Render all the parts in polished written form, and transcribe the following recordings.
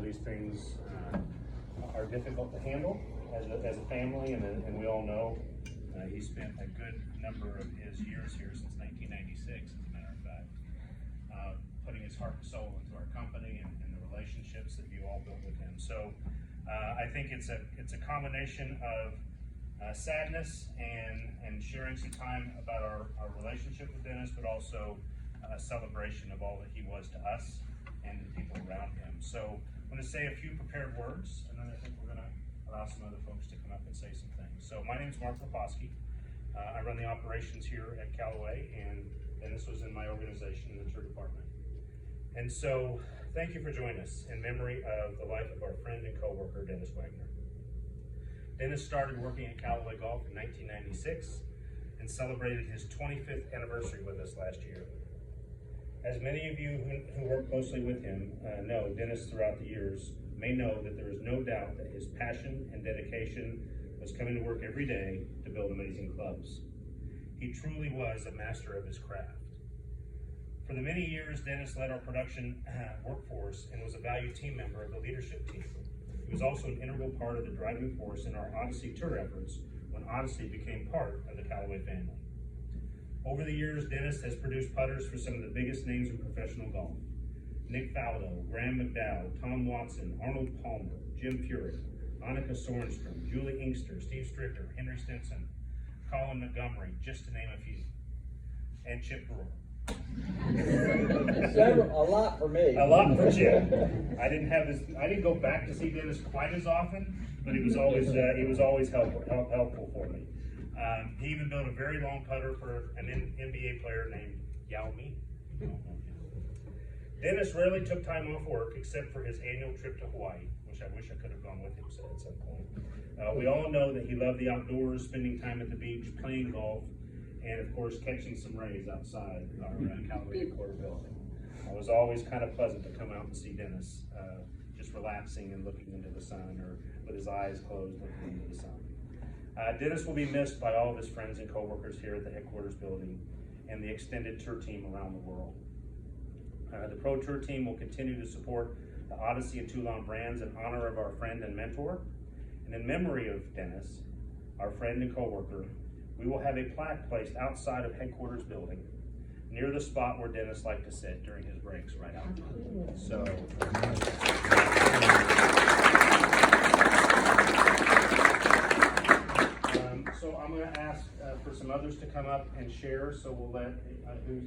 these things are difficult to handle as a family, and we all know he spent a good number of his years here since 1996, as a matter of fact, putting his heart and soul into our company and the relationships that you all built with him. So I think it's a combination of sadness and sharing some time about our relationship with Dennis, but also a celebration of all that he was to us and the people around him. So I'm going to say a few prepared words, and then I think we're going to allow some other folks to come up and say some things. So my name is Mark Leposki. I run the operations here at Callaway, and Dennis was in my organization in the tour department. And so thank you for joining us in memory of the life of our friend and co-worker, Dennis Wagner. Dennis started working at Callaway Golf in 1996 and celebrated his 25th anniversary with us last year. As many of you who work closely with him know, Dennis throughout the years may know that there is no doubt that his passion and dedication was coming to work every day to build amazing clubs. He truly was a master of his craft. For the many years, Dennis led our production workforce and was a valued team member of the leadership team. He was also an integral part of the driving force in our Odyssey tour efforts when Odyssey became part of the Callaway family. Over the years, Dennis has produced putters for some of the biggest names in professional golf. Nick Faldo, Graham McDowell, Tom Watson, Arnold Palmer, Jim Furyk, Annika Sorenstrom, Julie Inkster, Steve Stricker, Henry Stinson, Colin Montgomery, just to name a few, and Chip Brewer. A lot for me. A lot for Chip. I didn't go back to see Dennis quite as often, but he was always helpful for me. He even built a very long putter for an NBA player named Yao Mi. Dennis rarely took time off work except for his annual trip to Hawaii, which I wish I could have gone with him at some point. We all know that he loved the outdoors, spending time at the beach, playing golf, and of course catching some rays outside our Callaway headquarters building. It was always kind of pleasant to come out and see Dennis, just relaxing and looking into the sun, or with his eyes closed looking into the sun. Dennis will be missed by all of his friends and coworkers here at the headquarters building and the extended tour team around the world. The Pro Tour team will continue to support the Odyssey and Toulon brands in honor of our friend and mentor. And in memory of Dennis, our friend and coworker, we will have a plaque placed outside of headquarters building near the spot where Dennis liked to sit during his breaks right out. So I'm going to ask for some others to come up and share, so we'll let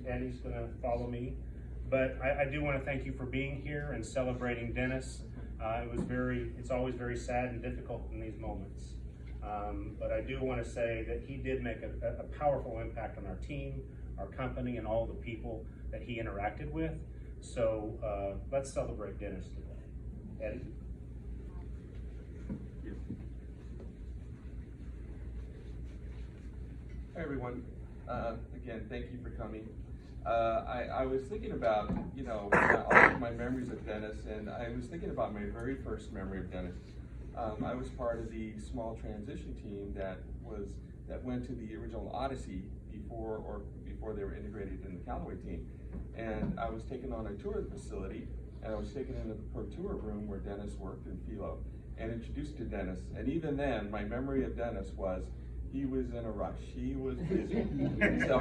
Eddie's going to follow me. But I do want to thank you for being here and celebrating Dennis. It's always very sad and difficult in these moments. But I do want to say that he did make a powerful impact on our team, our company, and all the people that he interacted with. So let's celebrate Dennis today. Eddie? Hi everyone. Again, thank you for coming. I was thinking about, all of my memories of Dennis, and I was thinking about my very first memory of Dennis. I was part of the small transition team that went to the original Odyssey before they were integrated in the Callaway team. And I was taken on a tour of the facility, and I was taken into the Pro Tour room where Dennis worked in Philo, and introduced to Dennis. And even then, my memory of Dennis was he was in a rush. He was busy. So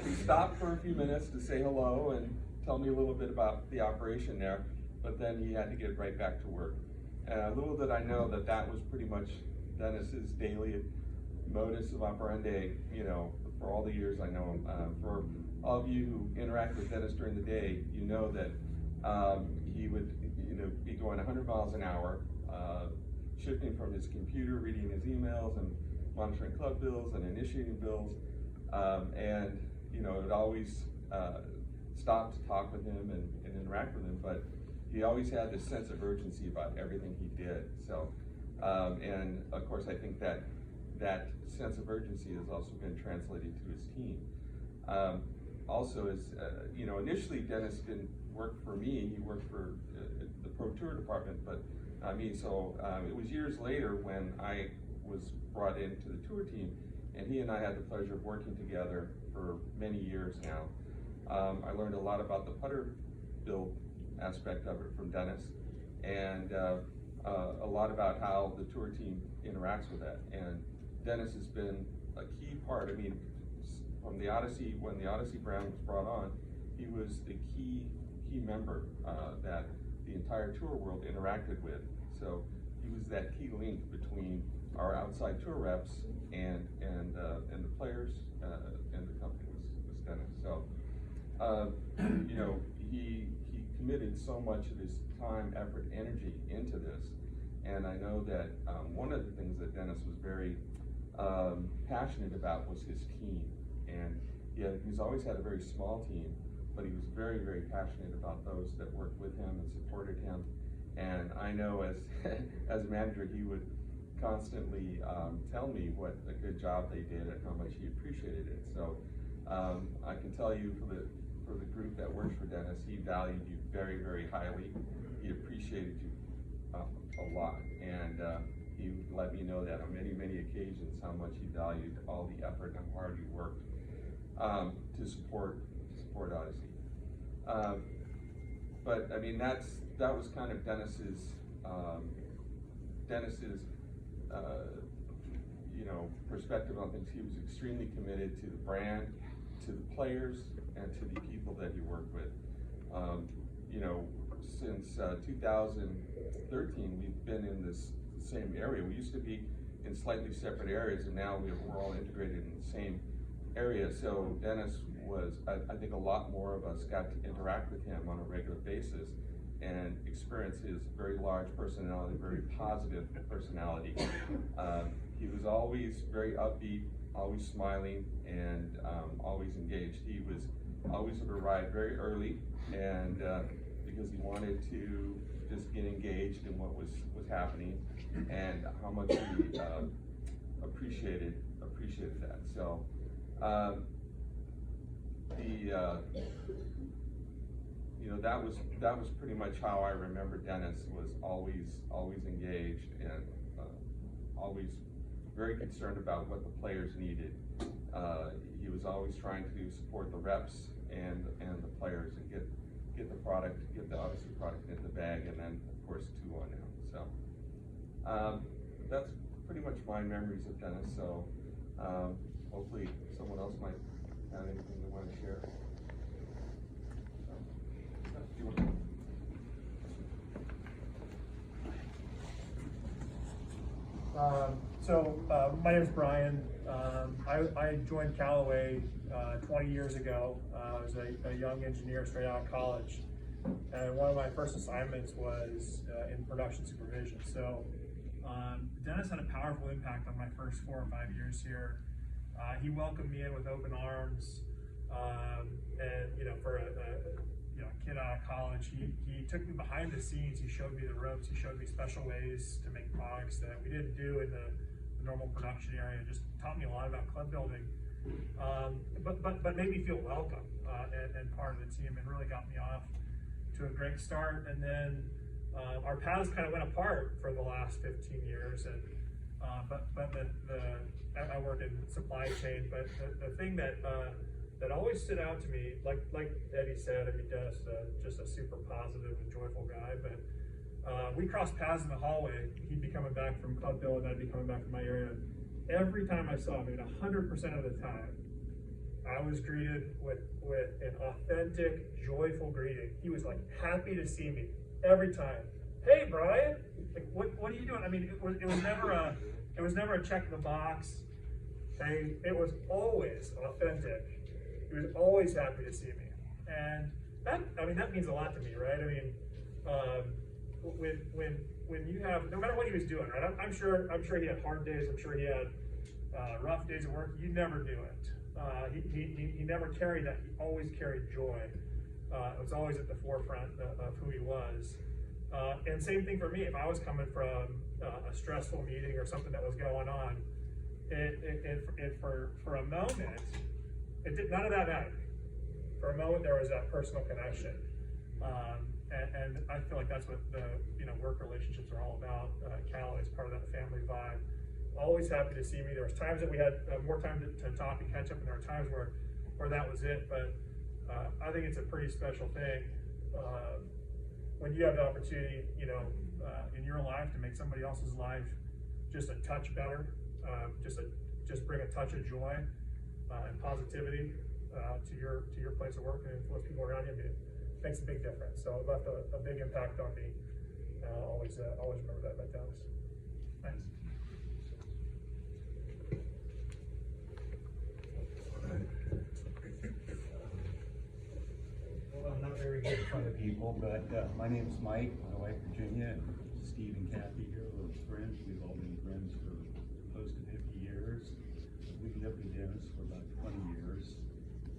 he stopped for a few minutes to say hello and tell me a little bit about the operation there, but then he had to get right back to work. Little did I know that was pretty much Dennis's daily modus of operandi, for all the years I know him. For all of you who interact with Dennis during the day, you know that he would be going 100 miles an hour, shifting from his computer, reading his emails, and monitoring club bills and initiating bills, and it always stop to talk with him and interact with him, but he always had this sense of urgency about everything he did. So, and of course, I think that sense of urgency has also been translated to his team. Also, initially Dennis didn't work for me; he worked for the Pro Tour department, but not me. So it was years later when I was brought into the tour team, and he and I had the pleasure of working together for many years now. I learned a lot about the putter build aspect of it from Dennis, and a lot about how the tour team interacts with that. And Dennis has been a key part. I mean, from the Odyssey, when the Odyssey brand was brought on, he was the key member that the entire tour world interacted with. So he was that key link between our outside tour reps and the players and the company was Dennis. So you know, he committed so much of his time, effort, energy into this. And I know that one of the things that Dennis was very passionate about was his team. And he's always had a very small team, but he was very, very passionate about those that worked with him and supported him. And I know as as a manager, he would constantly tell me what a good job they did and how much he appreciated it. So I can tell you for the group that works for Dennis, he valued you very, very highly. He appreciated you a lot, and he let me know that on many, many occasions how much he valued all the effort and how hard you worked to support Odyssey. But I mean, that was kind of Dennis's you know, perspective on things. He was extremely committed to the brand, to the players, and to the people that he worked with. You know, since 2013, we've been in this same area. We used to be in slightly separate areas, and now we're all integrated in the same area. So Dennis was, I think a lot more of us got to interact with him on a regular basis and experience his very large personality, very positive personality. He was always very upbeat, always smiling, and always engaged. He was always would arrive very early, and because he wanted to just get engaged in what was happening, and how much he appreciated that. So you know, that was pretty much how I remember Dennis. Was always engaged and always very concerned about what the players needed. He was always trying to support the reps and the players and get the Odyssey product in the bag, and then of course 2-1 now. So that's pretty much my memories of Dennis. So hopefully someone else might have anything they want to share. My name is Brian. I joined Callaway 20 years ago. I was a young engineer straight out of college, and one of my first assignments was in production supervision. So Dennis had a powerful impact on my first 4 or 5 years here. He welcomed me in with open arms, and you know, for a kid out of college, he took me behind the scenes. He showed me the ropes. He showed me special ways to make products that we didn't do in the normal production area. Just taught me a lot about club building, but made me feel welcome and part of the team, and really got me off to a great start. And then our paths kind of went apart for the last 15 years. And I work in supply chain, but the thing that always stood out to me, like Eddie said, I mean, Dennis, just a super positive and joyful guy, but we crossed paths in the hallway. He'd be coming back from club build, I'd be coming back from my area. Every time I saw him, 100% of the time, I was greeted with an authentic, joyful greeting. He was like happy to see me every time. Hey, Brian, like, what are you doing? I mean, it was never a check in the box thing. It was always authentic. He was always happy to see me, and that means a lot to me, right? I mean, when you have, no matter what he was doing, right? I'm sure he had hard days. I'm sure he had rough days of work. You never knew it. He never carried that. He always carried joy. It was always at the forefront of who he was. And same thing for me. If I was coming from a stressful meeting or something that was going on, for a moment, none of that mattered. For a moment, there was that personal connection, and I feel like that's what the work relationships are all about. Callaway is part of that family vibe. Always happy to see me. There was times that we had more time to talk and catch up, and there were times where that was it. But I think it's a pretty special thing when you have the opportunity, in your life to make somebody else's life just a touch better, just bring a touch of joy and positivity to your place of work and influence people around you, it makes a big difference. So it left a big impact on me. I'll always remember that about Dennis. Thanks. Well, I'm not very good in front of people, but my name is Mike, my wife Virginia, and Steve and Kathy here are friends. We've all been friends for close to 50 years. We've lived with Dennis for about 20 years.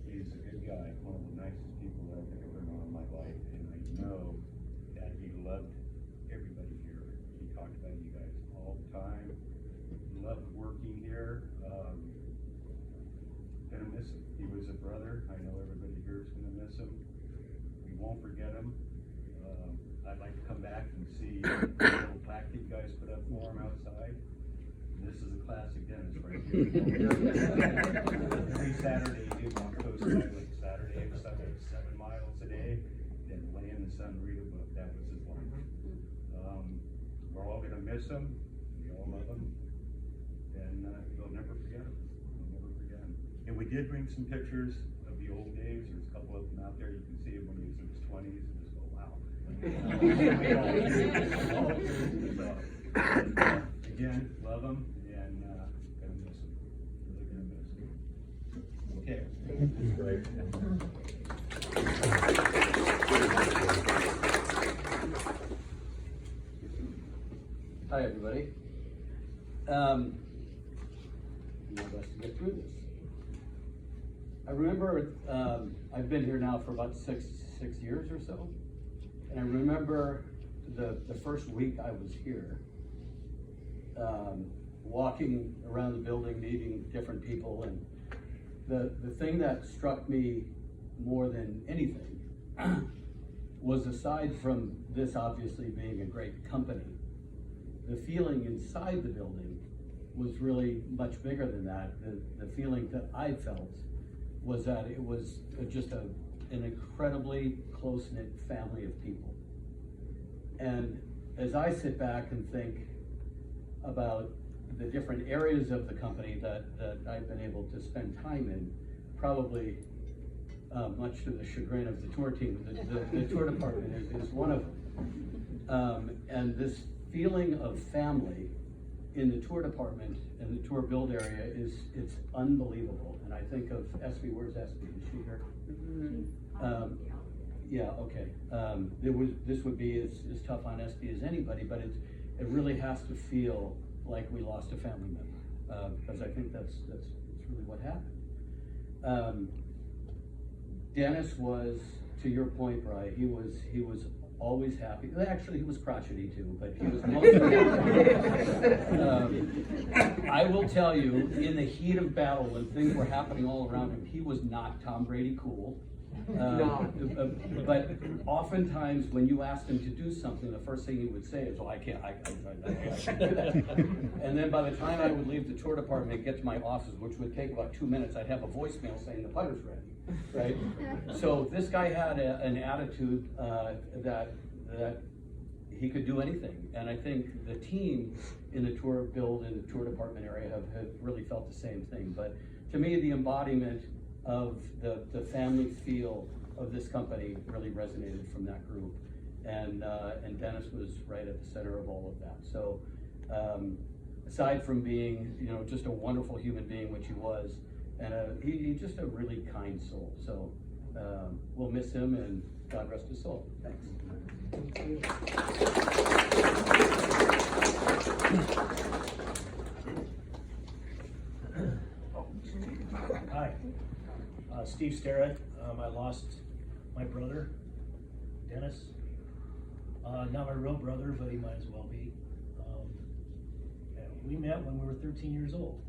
He's a good guy, one of the nicest people that I've ever known in my life, and I know that he loved everybody here. He talked about you guys all the time. He loved working here. Gonna miss him. He was a brother. I know everybody here is gonna miss him. We won't forget him. I'd like to come back and see the little plaque that you guys put up for him outside. This is a classic Dennis right here. Every Saturday, he walk Coast Highway, Saturday and Sunday, 7 miles a day, then lay in the sun, read a book. That was his life. We're all gonna miss him. We all love him. And we'll never forget him. We'll never forget him. And we did bring some pictures of the old days. There's a couple of them out there. You can see him when he was in his 20s and just go, wow. Again, love him and gonna miss him. Really gonna miss him. Okay. Great. Hi, everybody. Do my best to get through this. I remember I've been here now for about six years or so, and I remember the first week I was here, walking around the building, meeting different people, and the thing that struck me more than anything was, aside from this obviously being a great company, the feeling inside the building was really much bigger than that. The feeling that I felt was that it was just an incredibly close-knit family of people. And as I sit back and think about the different areas of the company that I've been able to spend time in, probably much to the chagrin of the tour team, the tour department is one of them. And this feeling of family in the tour department and the tour build area it's unbelievable. And I think of Espy. Where's Espy? Is she here? Yeah, okay. This would be as tough on Espy as anybody, but it really has to feel like we lost a family member, because I think that's really what happened. Dennis was, to your point, Bri, he was always happy. Actually, he was crotchety too, but he was mostly happy. I will tell you, in the heat of battle, when things were happening all around him, he was not Tom Brady cool. But oftentimes when you asked him to do something, the first thing he would say is, "Oh, I can't do that." And then by the time I would leave the tour department and get to my office, which would take about 2 minutes, I'd have a voicemail saying the putter's ready, right? So this guy had an attitude that he could do anything. And I think the team in the tour build and the tour department area have really felt the same thing. But to me, the embodiment of the family feel of this company really resonated from that group, and Dennis was right at the center of all of that. So aside from being just a wonderful human being, which he was, and he's just a really kind soul. So we'll miss him, and God rest his soul. Thanks. Hi, Steve Starrett. I lost my brother, Dennis. Not my real brother, but he might as well be. We met when we were 13 years old,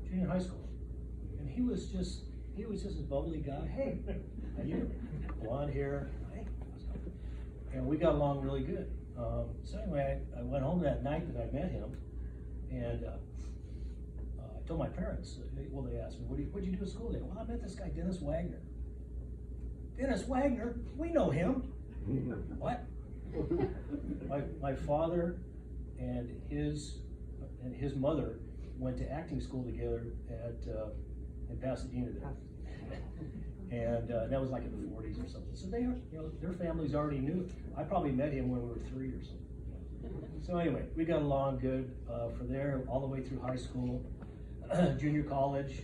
junior high school, and he was just a bubbly guy. Hey, how you doing? Blonde hair. Hey, and we got along really good. So anyway, I went home that night that I met him, and I told my parents. Well, they asked me, "What'd you do at school?" They go, "Well, I met this guy, Dennis Wagner." Dennis Wagner, we know him. What? My father and his mother went to acting school together in Pasadena there. And that was like in the 40s or something. So their families already knew. I probably met him when we were 3 or something. So anyway, we got along good for there all the way through high school, junior college.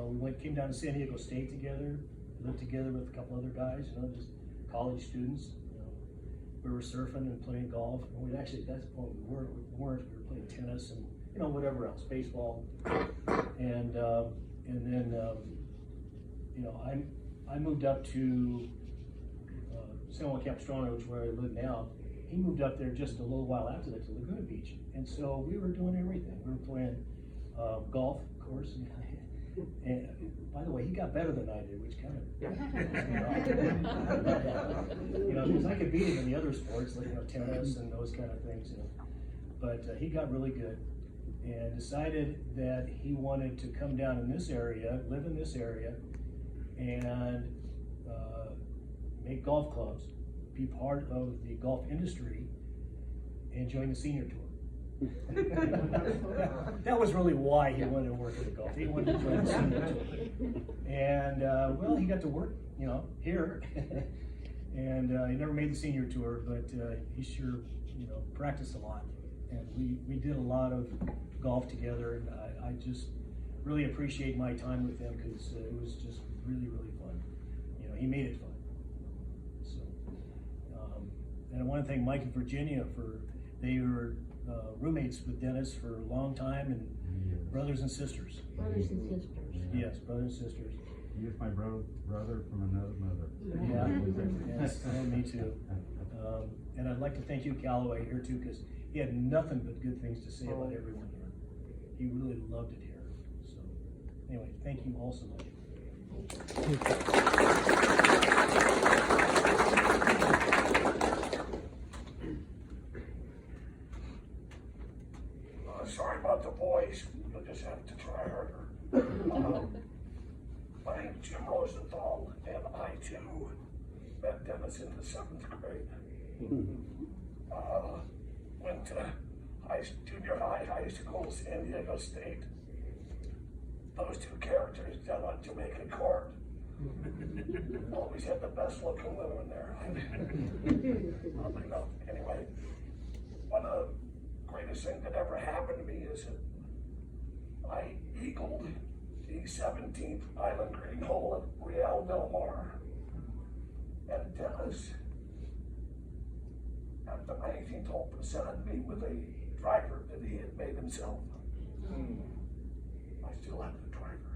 We came down to San Diego State together, lived together with a couple other guys, just college students. We were surfing and playing golf. And that's the point we weren't. We were playing tennis and whatever else, baseball. And then I moved up to San Juan Capistrano, which is where I live now. He moved up there just a little while after that to Laguna Beach. And so we were doing everything. We were playing golf, of course. And by the way, he got better than I did, which kind of, because I could beat him in the other sports, like tennis and those kind of things. But he got really good and decided that he wanted to come down in this area, live in this area, and make golf clubs, be part of the golf industry, and join the senior tour. That was really why he wanted to work at the golf. He wanted to join the senior tour. And well, he got to work, here. And he never made the senior tour, but he sure, practiced a lot. And we did a lot of golf together, and I just really appreciate my time with him because it was just really, really fun. He made it fun. So, and I want to thank Mike and Virginia they were roommates with Dennis for a long time, and brothers and sisters. Brothers and sisters. Yes, brothers and sisters. He is my brother from another mother. Yeah, yes, and me too. And I'd like to thank you, Callaway, here too, because he had nothing but good things to say about everyone here. He really loved it here. So, anyway, thank you all so much. Sorry about the boys. You'll just have to try harder. My name's Jim Rosenthal, and I too met Dennis in the 7th grade. Went to junior high school, San Diego State. Those two characters down on Jamaica Court always had the best looking women there. Anyway, one of the greatest thing that ever happened to me is that I eagled the 17th Island Green hole at Real Del Mar. And Dennis, at the 19th hole, presented me with a driver that he had made himself. I still have the driver.